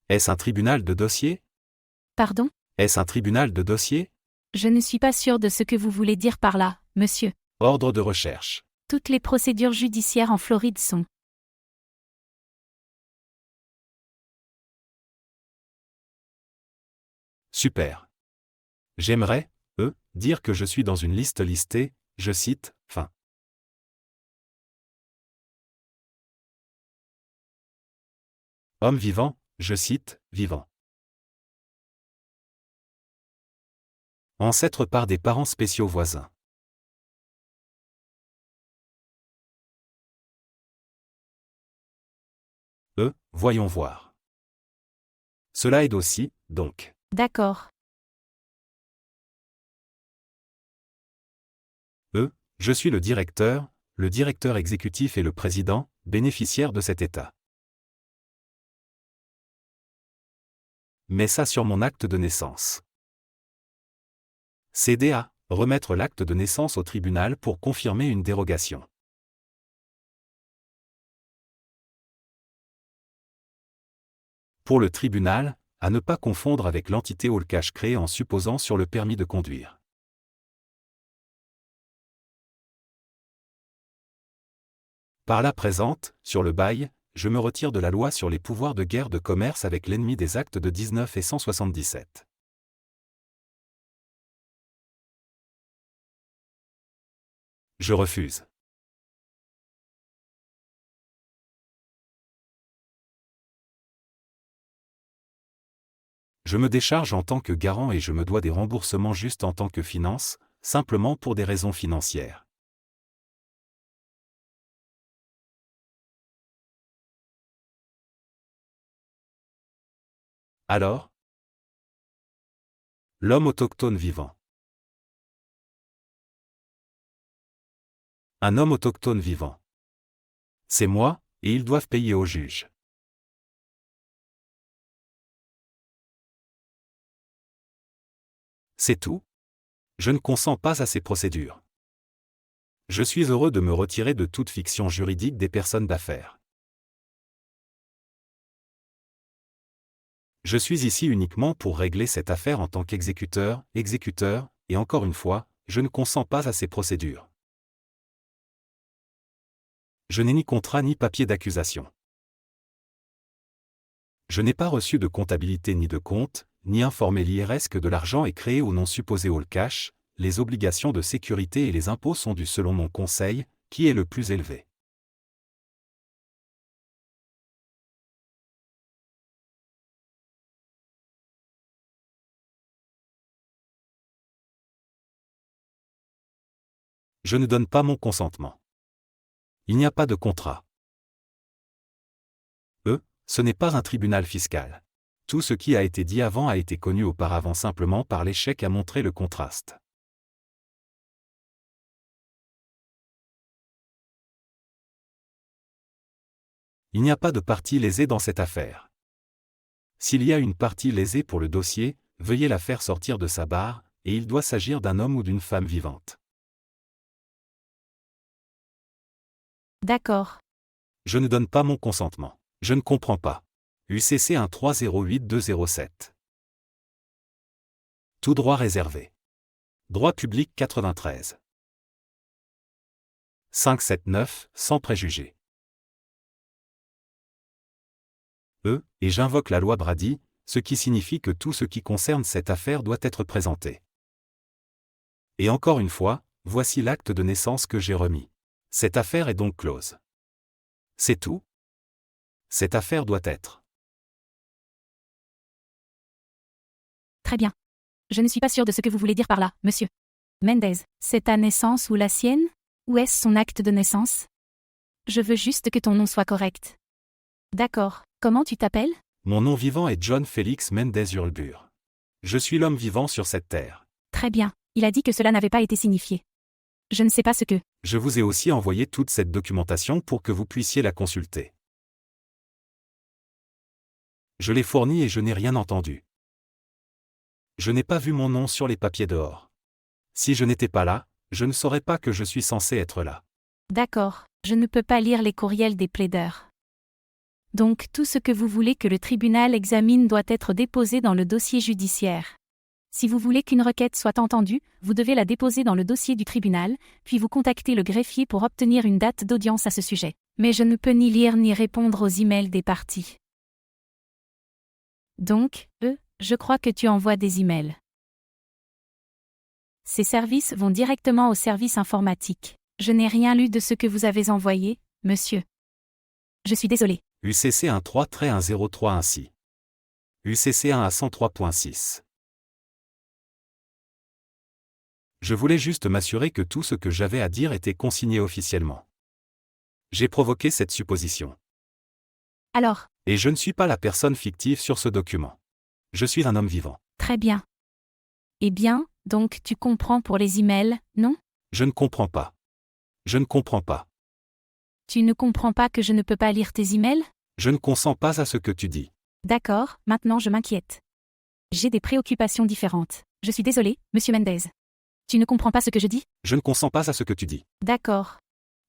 Est-ce un tribunal de dossier? Pardon? Est-ce un tribunal de dossier? Je ne suis pas sûr de ce que vous voulez dire par là, monsieur. Ordre de recherche. Toutes les procédures judiciaires en Floride sont. Super. J'aimerais, dire que je suis dans une liste listée, je cite, fin. Homme vivant, je cite, vivant. Ancêtre par des parents spéciaux voisins. Voyons voir. Cela aide aussi, donc. D'accord. Je suis le directeur exécutif et le président, bénéficiaire de cet état. Mets ça sur mon acte de naissance. CDA, remettre l'acte de naissance au tribunal pour confirmer une dérogation. Pour le tribunal, à ne pas confondre avec l'entité all cash créée en supposant sur le permis de conduire. Par la présente, sur le bail, je me retire de la loi sur les pouvoirs de guerre de commerce avec l'ennemi des actes de 19 et 177. Je refuse. Je me décharge en tant que garant et je me dois des remboursements justes en tant que finance, simplement pour des raisons financières. Alors? L'homme autochtone vivant. Un homme autochtone vivant. C'est moi, et ils doivent payer au juge. C'est tout? Je ne consens pas à ces procédures. Je suis heureux de me retirer de toute fiction juridique des personnes d'affaires. Je suis ici uniquement pour régler cette affaire en tant qu'exécuteur, et encore une fois, je ne consens pas à ces procédures. Je n'ai ni contrat ni papier d'accusation. Je n'ai pas reçu de comptabilité ni de compte, ni informé l'IRS que de l'argent est créé au nom supposé all cash, les obligations de sécurité et les impôts sont dus selon mon conseil, qui est le plus élevé. Je ne donne pas mon consentement. Il n'y a pas de contrat. Ce n'est pas un tribunal fiscal. Tout ce qui a été dit avant a été connu auparavant simplement par l'échec à montrer le contraste. Il n'y a pas de partie lésée dans cette affaire. S'il y a une partie lésée pour le dossier, veuillez la faire sortir de sa barre, et il doit s'agir d'un homme ou d'une femme vivante. D'accord. Je ne donne pas mon consentement. Je ne comprends pas. UCC 1308207. Tout droit réservé. Droit public 93. 579, sans préjugés. Et j'invoque la loi Brady, ce qui signifie que tout ce qui concerne cette affaire doit être présenté. Et encore une fois, voici l'acte de naissance que j'ai remis. Cette affaire est donc close. C'est tout? Cette affaire doit être. Très bien. Je ne suis pas sûr de ce que vous voulez dire par là, monsieur. Mendez, c'est ta naissance ou la sienne? Ou est-ce son acte de naissance? Je veux juste que ton nom soit correct. D'accord. Comment tu t'appelles? Mon nom vivant est John Félix Mendez Hurlbur. Je suis l'homme vivant sur cette terre. Très bien. Il a dit que cela n'avait pas été signifié. Je ne sais pas ce que. Je vous ai aussi envoyé toute cette documentation pour que vous puissiez la consulter. Je l'ai fournie et je n'ai rien entendu. Je n'ai pas vu mon nom sur les papiers dehors. Si je n'étais pas là, je ne saurais pas que je suis censé être là. D'accord. Je ne peux pas lire les courriels des plaideurs. Donc tout ce que vous voulez que le tribunal examine doit être déposé dans le dossier judiciaire. Si vous voulez qu'une requête soit entendue, vous devez la déposer dans le dossier du tribunal, puis vous contactez le greffier pour obtenir une date d'audience à ce sujet. Mais je ne peux ni lire ni répondre aux emails des parties. Donc, je crois que tu envoies des emails. Ces services vont directement au service informatique. Je n'ai rien lu de ce que vous avez envoyé, monsieur. Je suis désolé. UCC 1.3-103 ainsi. UCC 1 à 103.6. Je voulais juste m'assurer que tout ce que j'avais à dire était consigné officiellement. J'ai provoqué cette supposition. Alors, Et je ne suis pas la personne fictive sur ce document. Je suis un homme vivant. très bien. Eh bien, donc tu comprends pour les emails, non? Je ne comprends pas. Je ne comprends pas. Tu ne comprends pas que je ne peux pas lire tes emails? Je ne consens pas à ce que tu dis. D'accord, maintenant je m'inquiète. J'ai des préoccupations différentes. Je suis désolé, monsieur Mendez. Tu ne comprends pas ce que je dis? Je ne consens pas à ce que tu dis. D'accord.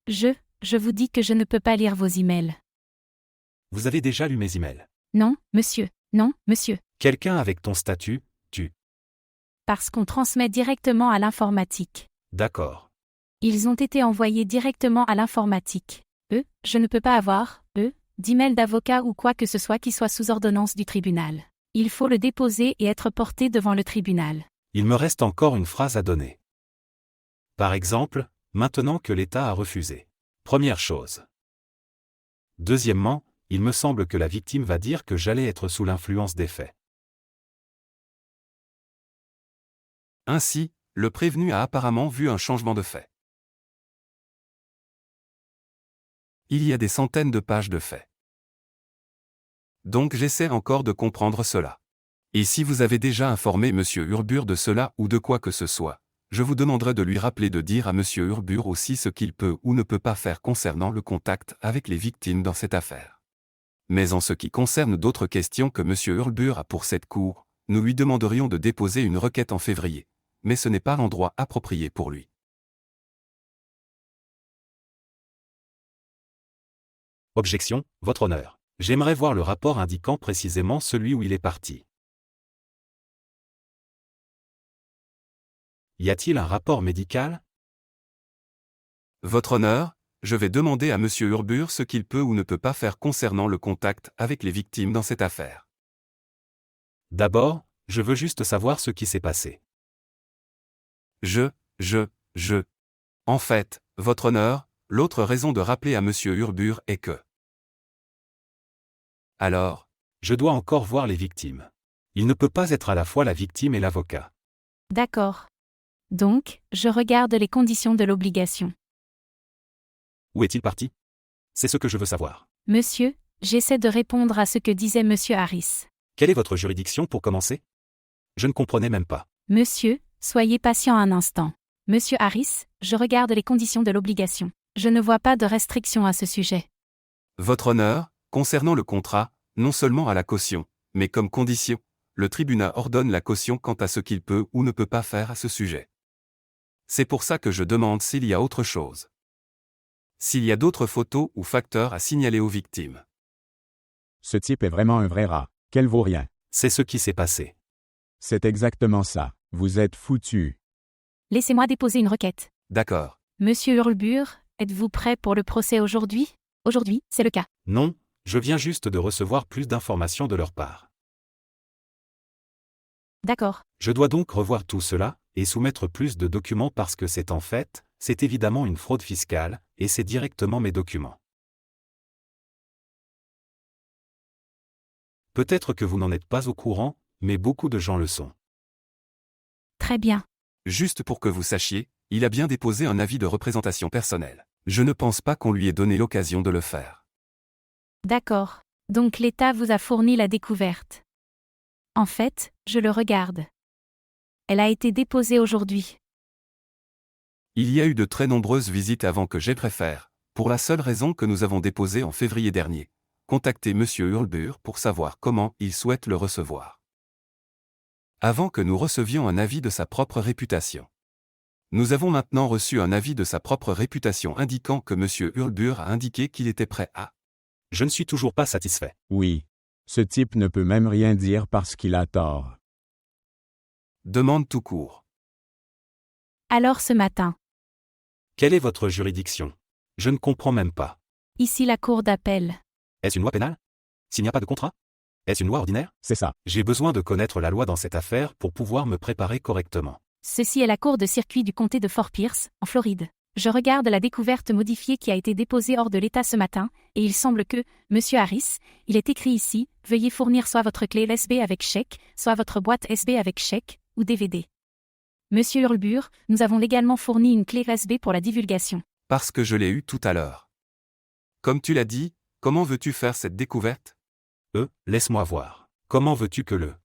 Je vous dis que je ne peux pas lire vos emails. Vous avez déjà lu mes emails. Non, monsieur. Non, monsieur. Quelqu'un avec ton statut, tu. Parce qu'on transmet directement à l'informatique. D'accord. Ils ont été envoyés directement à l'informatique. Je ne peux pas avoir, d'email d'avocat ou quoi que ce soit qui soit sous ordonnance du tribunal. Il faut le déposer et être porté devant le tribunal. Il me reste encore une phrase à donner. Par exemple, maintenant que l'État a refusé. Première chose. Deuxièmement, il me semble que la victime va dire que j'allais être sous l'influence des faits. Ainsi, le prévenu a apparemment vu un changement de fait. Il y a des centaines de pages de faits. Donc j'essaie encore de comprendre cela. Et si vous avez déjà informé M. Hurbur de cela ou de quoi que ce soit, je vous demanderai de lui rappeler de dire à M. Hurbur aussi ce qu'il peut ou ne peut pas faire concernant le contact avec les victimes dans cette affaire. Mais en ce qui concerne d'autres questions que M. Hurbur a pour cette cour, nous lui demanderions de déposer une requête en février, mais ce n'est pas l'endroit approprié pour lui. Objection, Votre Honneur. J'aimerais voir le rapport indiquant précisément celui où il est parti. Y a-t-il un rapport médical? Votre Honneur, je vais demander à M. Hurbur ce qu'il peut ou ne peut pas faire concernant le contact avec les victimes dans cette affaire. D'abord, je veux juste savoir ce qui s'est passé. En fait, Votre Honneur, l'autre raison de rappeler à M. Hurbur est que... Alors, je dois encore voir les victimes. Il ne peut pas être à la fois la victime et l'avocat. D'accord. Donc, je regarde les conditions de l'obligation. Où est-il parti? C'est ce que je veux savoir. Monsieur, j'essaie de répondre à ce que disait monsieur Harris. Quelle est votre juridiction pour commencer? Je ne comprenais même pas. Monsieur, soyez patient un instant. Monsieur Harris, je regarde les conditions de l'obligation. Je ne vois pas de restriction à ce sujet. Votre Honneur, concernant le contrat, non seulement à la caution, mais comme condition, le tribunal ordonne la caution quant à ce qu'il peut ou ne peut pas faire à ce sujet. C'est pour ça que je demande s'il y a autre chose. S'il y a d'autres photos ou facteurs à signaler aux victimes. Ce type est vraiment un vrai rat. Qu'elle vaut rien. C'est ce qui s'est passé. C'est exactement ça. Vous êtes foutu. Laissez-moi déposer une requête. D'accord. Monsieur Hurlbur, êtes-vous prêt pour le procès aujourd'hui? Aujourd'hui, c'est le cas. Non, je viens juste de recevoir plus d'informations de leur part. D'accord. Je dois donc revoir tout cela, et soumettre plus de documents parce que c'est évidemment une fraude fiscale, et c'est directement mes documents. Peut-être que vous n'en êtes pas au courant, mais beaucoup de gens le sont. Très bien. Juste pour que vous sachiez, il a bien déposé un avis de représentation personnelle. Je ne pense pas qu'on lui ait donné l'occasion de le faire. D'accord. Donc l'État vous a fourni la découverte. En fait, je le regarde. Elle a été déposée aujourd'hui. Il y a eu de très nombreuses visites avant que j'aie préfère, pour la seule raison que nous avons déposé en février dernier. Contacter M. Hurlbur pour savoir comment il souhaite le recevoir. Avant que nous recevions un avis de sa propre réputation. Nous avons maintenant reçu un avis de sa propre réputation indiquant que M. Hurlbur a indiqué qu'il était prêt à Je ne suis toujours pas satisfait. Oui. Ce type ne peut même rien dire parce qu'il a tort. Demande tout court. Alors ce matin, Quelle est votre juridiction? Je ne comprends même pas. ici la cour d'appel. Est-ce une loi pénale? S'il n'y a pas de contrat? Est-ce une loi ordinaire? C'est ça. J'ai besoin de connaître la loi dans cette affaire pour pouvoir me préparer correctement. Ceci est la cour de circuit du comté de Fort Pierce, en Floride. Je regarde la découverte modifiée qui a été déposée hors de l'état ce matin, et il semble que, Monsieur Harris, il est écrit ici, veuillez fournir soit votre clé USB avec chèque, soit votre boîte USB avec chèque, ou DVD. Monsieur Hurlbur, nous avons légalement fourni une clé USB pour la divulgation. Parce que je l'ai eu tout à l'heure. Comme tu l'as dit, comment veux-tu faire cette découverte? Laisse-moi voir. Comment veux-tu que le...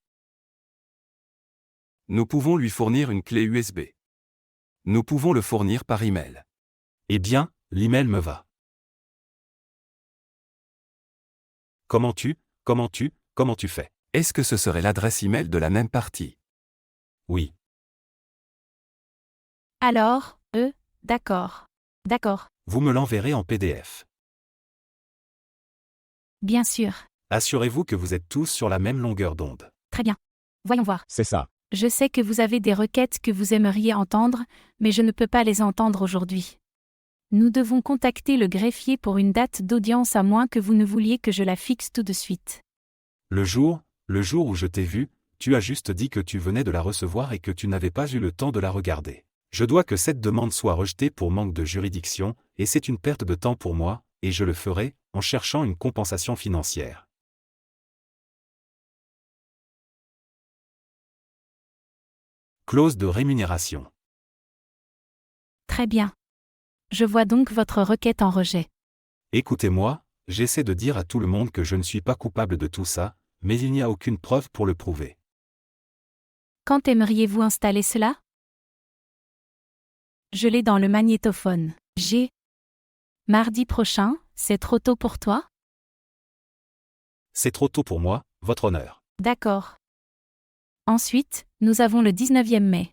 Nous pouvons lui fournir une clé USB. Nous pouvons le fournir par email. Eh bien, l'email me va. Comment tu fais? Est-ce que ce serait l'adresse email de la même partie? Oui. Alors, d'accord. D'accord, Vous me l'enverrez en PDF. bien sûr. Assurez-vous que vous êtes tous sur la même longueur d'onde. Très bien. Voyons voir. C'est ça. Je sais que vous avez des requêtes que vous aimeriez entendre, mais je ne peux pas les entendre aujourd'hui. Nous devons contacter le greffier pour une date d'audience à moins que vous ne vouliez que je la fixe tout de suite. Le jour où je t'ai vu, tu as juste dit que tu venais de la recevoir et que tu n'avais pas eu le temps de la regarder. Je dois que cette demande soit rejetée pour manque de juridiction, et c'est une perte de temps pour moi, et je le ferai, en cherchant une compensation financière. Clause de rémunération. Très bien. Je vois donc votre requête en rejet. Écoutez-moi, j'essaie de dire à tout le monde que je ne suis pas coupable de tout ça, mais il n'y a aucune preuve pour le prouver. Quand aimeriez-vous installer cela? Je l'ai dans le magnétophone. Mardi prochain, c'est trop tôt pour toi? C'est trop tôt pour moi, votre honneur. D'accord. Ensuite, nous avons le 19e mai.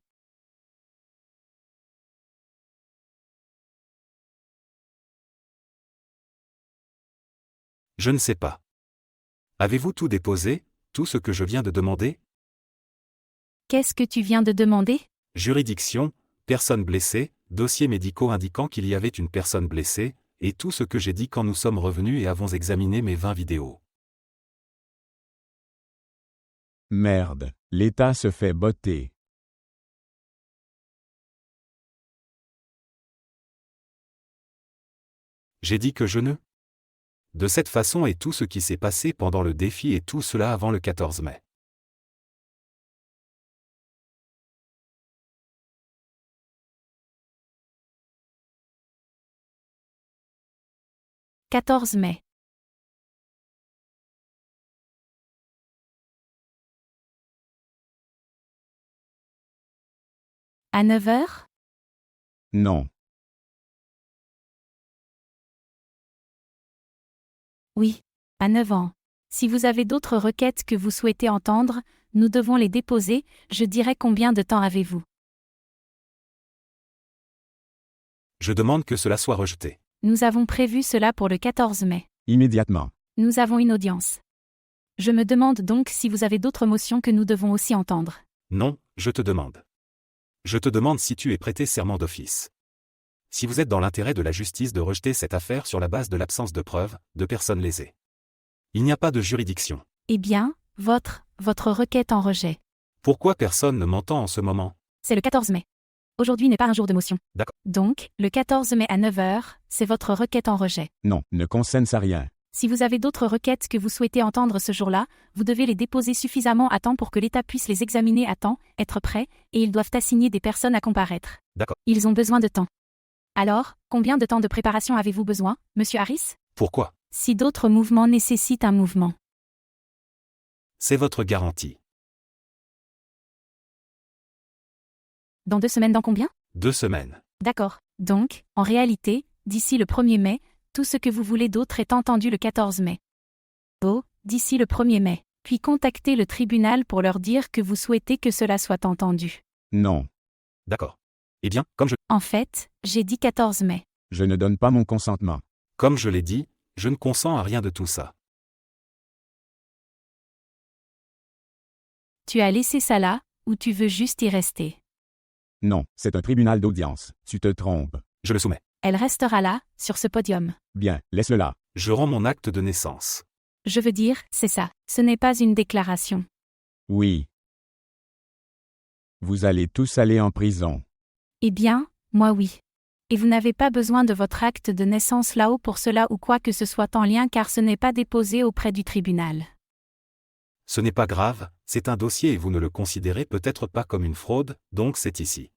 Je ne sais pas. Avez-vous tout déposé, tout ce que je viens de demander? Qu'est-ce que tu viens de demander? Juridiction, personnes blessées, dossiers médicaux indiquant qu'il y avait une personne blessée, et tout ce que j'ai dit quand nous sommes revenus et avons examiné mes 20 vidéos. Merde. L'État se fait botter. J'ai dit que je ne. De cette façon et tout ce qui s'est passé pendant le défi et tout cela avant le 14 mai. « 14 mai. À 9 heures? Non. Oui, à 9 ans. Si vous avez d'autres requêtes que vous souhaitez entendre, nous devons les déposer, je dirai combien de temps avez-vous. Je demande que cela soit rejeté. Nous avons prévu cela pour le 14 mai. Immédiatement. Nous avons une audience. Je me demande donc si vous avez d'autres motions que nous devons aussi entendre. Non, je te demande. Je te demande si tu es prêté serment d'office. Si vous êtes dans l'intérêt de la justice de rejeter cette affaire sur la base de l'absence de preuves, de personnes lésées. Il n'y a pas de juridiction. Eh bien, votre requête en rejet. Pourquoi personne ne m'entend en ce moment? C'est le 14 mai. Aujourd'hui n'est pas un jour de motion. D'accord. Donc, le 14 mai à 9 heures, c'est votre requête en rejet. Non, ne consenne à rien. Si vous avez d'autres requêtes que vous souhaitez entendre ce jour-là, vous devez les déposer suffisamment à temps pour que l'État puisse les examiner à temps, être prêt, et ils doivent assigner des personnes à comparaître. D'accord. Ils ont besoin de temps. Alors, combien de temps de préparation avez-vous besoin, Monsieur Harris? Pourquoi? Si d'autres mouvements nécessitent un mouvement. C'est votre garantie. Dans 2 semaines, dans combien? 2 semaines. D'accord. Donc, en réalité, d'ici le 1er mai, tout ce que vous voulez d'autre est entendu le 14 mai. D'ici le 1er mai. Puis contactez le tribunal pour leur dire que vous souhaitez que cela soit entendu. Non. D'accord. Eh bien, comme je En fait, j'ai dit 14 mai. Je ne donne pas mon consentement. l'ai dit, Je ne consens à rien de tout ça. Tu as laissé ça là, ou tu veux juste y rester? Non, c'est un tribunal d'audience. Tu te trompes. Je le soumets. Elle restera là, sur ce podium. Bien, laisse-le là. Je rends mon acte de naissance. Je veux dire, c'est ça. Ce n'est pas une déclaration. Oui. Vous allez tous aller en prison. Eh bien, moi oui. Et vous n'avez pas besoin de votre acte de naissance là-haut pour cela ou quoi que ce soit en lien car ce n'est pas déposé auprès du tribunal. Ce n'est pas grave, c'est un dossier et vous ne le considérez peut-être pas comme une fraude, donc c'est ici.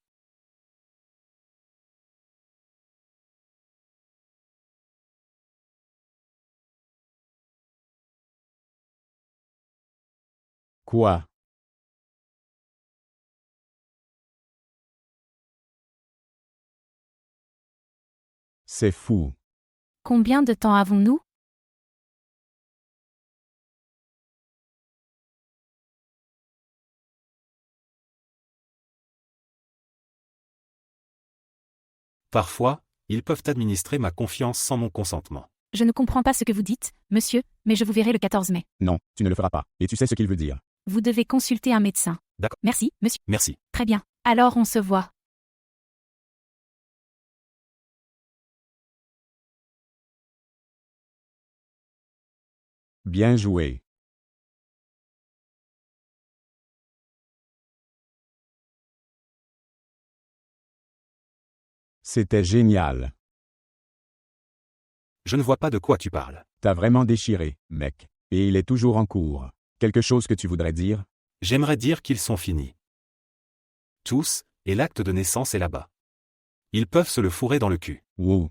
Quoi? C'est fou. Combien de temps avons-nous? Parfois, ils peuvent administrer ma confiance sans mon consentement. Je ne comprends pas ce que vous dites, monsieur, mais je vous verrai le 14 mai. Non, tu ne le feras pas. Et tu sais ce qu'il veut dire. Vous devez consulter un médecin. D'accord. Merci, monsieur. Merci. Très bien. Alors on se voit. Bien joué. C'était génial. Je ne vois pas de quoi tu parles. T'as vraiment déchiré, mec. Et il est toujours en cours. Quelque chose que tu voudrais dire? J'aimerais dire qu'ils sont finis. Tous, et l'acte de naissance est là-bas. Ils peuvent se le fourrer dans le cul. Wow.